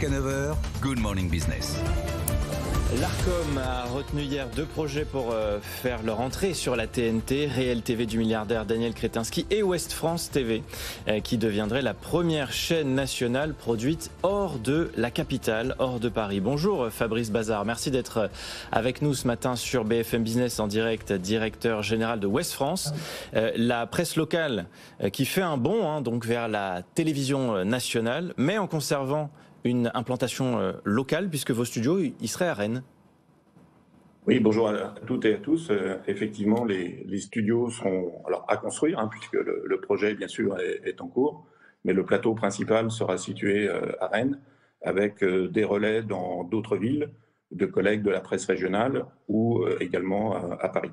jusqu'à 9h, Good Morning Business. L'Arcom a retenu hier 2 projets pour faire leur entrée sur la TNT, Réel TV du milliardaire Daniel Kretinsky et Ouest France TV, qui deviendrait la première chaîne nationale produite hors de la capitale, hors de Paris. Bonjour Fabrice Bazard, merci d'être avec nous ce matin sur BFM Business en direct, directeur général de Ouest France. La presse locale qui fait un bond donc vers la télévision nationale, mais en conservant une implantation locale, puisque vos studios, ils seraient à Rennes. Oui, bonjour à toutes et à tous. Effectivement, les studios seront alors à construire, puisque le projet, bien sûr, est en cours, mais le plateau principal sera situé à Rennes, avec des relais dans d'autres villes, de collègues de la presse régionale ou également à Paris.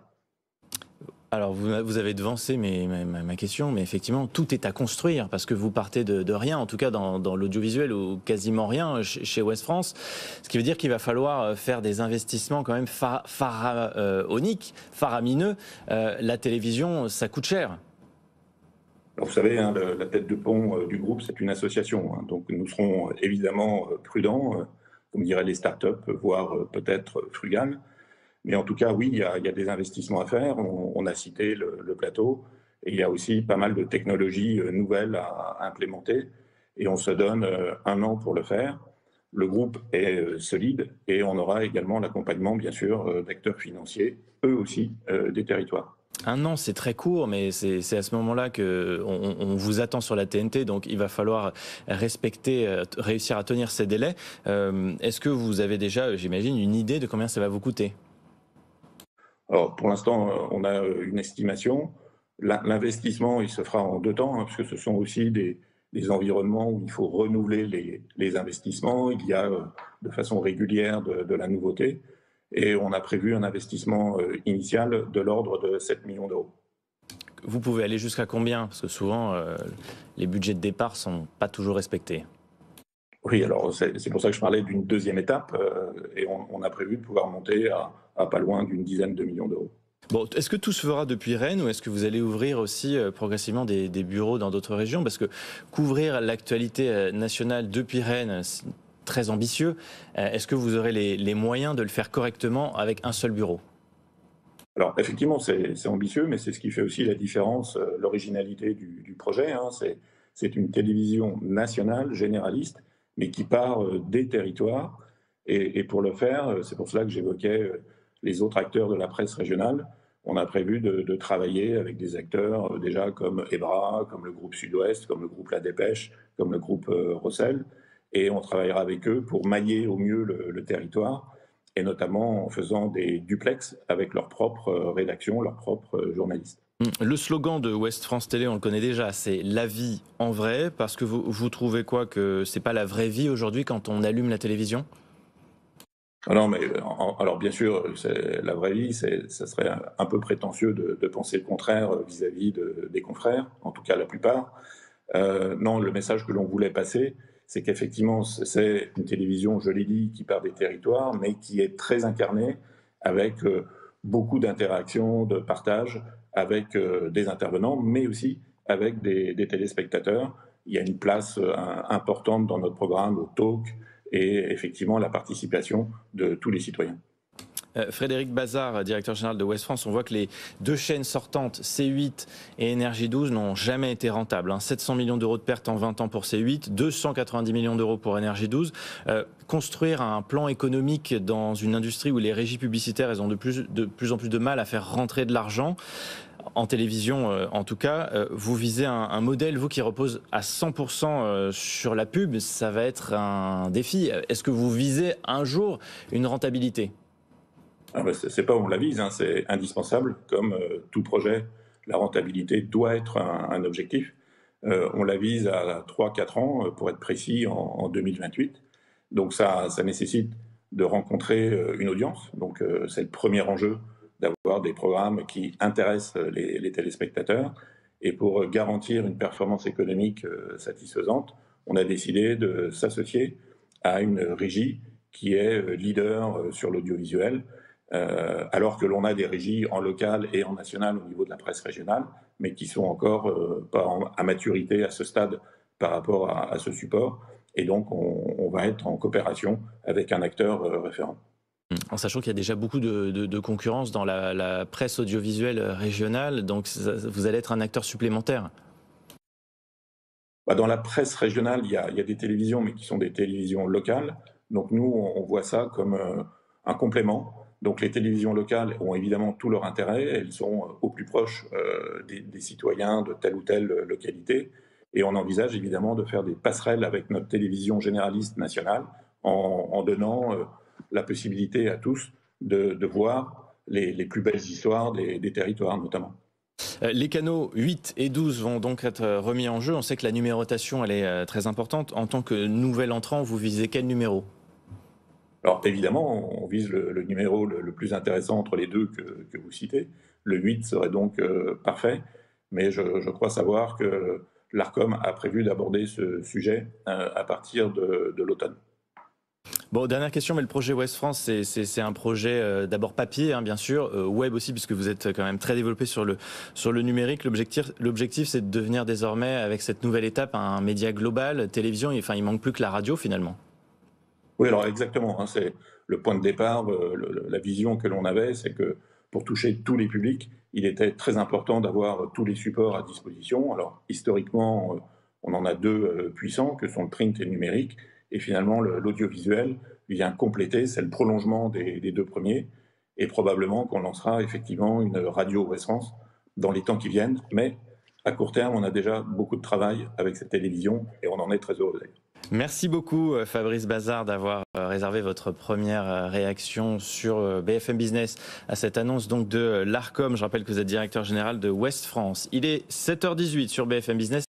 Alors, vous avez devancé ma question, mais effectivement, tout est à construire, parce que vous partez de rien, en tout cas dans l'audiovisuel, ou quasiment rien chez Ouest France, ce qui veut dire qu'il va falloir faire des investissements quand même pharaoniques, faramineux. La télévision, ça coûte cher. Alors, vous savez, la tête de pont du groupe, c'est une association, donc nous serons évidemment prudents, comme diraient les startups, voire peut-être frugales. Mais en tout cas, oui, il y a des investissements à faire. On a cité le plateau. Et il y a aussi pas mal de technologies nouvelles à implémenter. Et on se donne 1 an pour le faire. Le groupe est solide et on aura également l'accompagnement, bien sûr, d'acteurs financiers, eux aussi, des territoires. 1 an, c'est très court, mais c'est à ce moment-là qu'on vous attend sur la TNT, donc il va falloir réussir à tenir ces délais. Est-ce que vous avez déjà, j'imagine, une idée de combien ça va vous coûter ? Alors, pour l'instant, on a une estimation. L'investissement, il se fera en 2 temps, parce que ce sont aussi des environnements où il faut renouveler les investissements. Il y a de façon régulière de la nouveauté. Et on a prévu un investissement initial de l'ordre de 7 millions d'euros. Vous pouvez aller jusqu'à combien ? Parce que souvent, les budgets de départ ne sont pas toujours respectés. Oui, alors c'est pour ça que je parlais d'une 2e étape. Et on a prévu de pouvoir monter à pas loin d'une dizaine de millions d'euros. Bon, est-ce que tout se fera depuis Rennes ou est-ce que vous allez ouvrir aussi progressivement des bureaux dans d'autres régions ? Parce que couvrir l'actualité nationale depuis Rennes, c'est très ambitieux. Est-ce que vous aurez les moyens de le faire correctement avec un seul bureau ? Alors effectivement, c'est ambitieux, mais c'est ce qui fait aussi la différence, l'originalité du projet. C'est une télévision nationale, généraliste, mais qui part des territoires. Et pour le faire, c'est pour cela que j'évoquais les autres acteurs de la presse régionale. On a prévu de travailler avec des acteurs déjà comme EBRA, comme le groupe Sud-Ouest, comme le groupe La Dépêche, comme le groupe Rossel. Et on travaillera avec eux pour mailler au mieux le territoire, et notamment en faisant des duplex avec leur propre rédaction, leurs propres journalistes. Le slogan de Ouest France Télé, on le connaît déjà, c'est « La vie en vrai », parce que vous trouvez quoi, que c'est pas la vraie vie aujourd'hui quand on allume la télévision ? Non, mais alors bien sûr, la vraie vie, ça serait un peu prétentieux de penser le contraire vis-à-vis des confrères, en tout cas la plupart. Non, le message que l'on voulait passer, c'est qu'effectivement, c'est une télévision, je l'ai dit, qui part des territoires, mais qui est très incarnée, avec beaucoup d'interactions, de partage, avec des intervenants, mais aussi avec des téléspectateurs. Il y a une place importante dans notre programme au talk, et effectivement la participation de tous les citoyens. Frédéric Bazard, directeur général de Ouest France, on voit que les 2 chaînes sortantes, C8 et Énergie 12, n'ont jamais été rentables. 700 millions d'euros de pertes en 20 ans pour C8, 290 millions d'euros pour Énergie 12. Construire un plan économique dans une industrie où les régies publicitaires elles ont de plus en plus de mal à faire rentrer de l'argent, en télévision en tout cas, vous visez un modèle, vous, qui repose à 100% sur la pub, ça va être un défi. Est-ce que vous visez un jour une rentabilité ? C'est pas où on la vise, c'est indispensable. Comme tout projet, la rentabilité doit être un objectif. On la vise à 3-4 ans, pour être précis, en 2028. Donc ça nécessite de rencontrer une audience. Donc c'est le premier enjeu, d'avoir des programmes qui intéressent les téléspectateurs. Et pour garantir une performance économique satisfaisante, on a décidé de s'associer à une régie qui est leader sur l'audiovisuel, alors que l'on a des régies en local et en national au niveau de la presse régionale, mais qui sont encore pas à maturité à ce stade par rapport à ce support. Et donc on on va être en coopération avec un acteur référent. En sachant qu'il y a déjà beaucoup de concurrence dans la presse audiovisuelle régionale, donc vous allez être un acteur supplémentaire. Dans la presse régionale, il y a des télévisions, mais qui sont des télévisions locales. Donc nous, on voit ça comme un complément. Donc les télévisions locales ont évidemment tout leur intérêt. Elles sont au plus proche des citoyens de telle ou telle localité. Et on envisage évidemment de faire des passerelles avec notre télévision généraliste nationale en donnant la possibilité à tous de voir les plus belles histoires des territoires notamment. Les canaux 8 et 12 vont donc être remis en jeu. On sait que la numérotation, elle est très importante. En tant que nouvel entrant, vous visez quel numéro ? Alors évidemment, on vise le numéro le plus intéressant entre les deux que vous citez. Le 8 serait donc parfait, mais je crois savoir que l'Arcom a prévu d'aborder ce sujet à partir de l'automne. Bon, dernière question, mais le projet Ouest France, c'est un projet d'abord papier, bien sûr, web aussi, puisque vous êtes quand même très développé sur le numérique. L'objectif, c'est de devenir désormais, avec cette nouvelle étape, un média global, télévision. Enfin, il manque plus que la radio, finalement. Oui, alors exactement. C'est le point de départ, la vision que l'on avait, c'est que pour toucher tous les publics, il était très important d'avoir tous les supports à disposition. Alors historiquement, on en a deux puissants, que sont le print et le numérique. Et finalement, l'audiovisuel vient compléter, c'est le prolongement des deux premiers. Et probablement qu'on lancera effectivement une radio Ouest France dans les temps qui viennent. Mais à court terme, on a déjà beaucoup de travail avec cette télévision et on en est très heureux d'ailleurs. Merci beaucoup Fabrice Bazard d'avoir réservé votre première réaction sur BFM Business à cette annonce donc de l'Arcom. Je rappelle que vous êtes directeur général de Ouest France. Il est 7h18 sur BFM Business.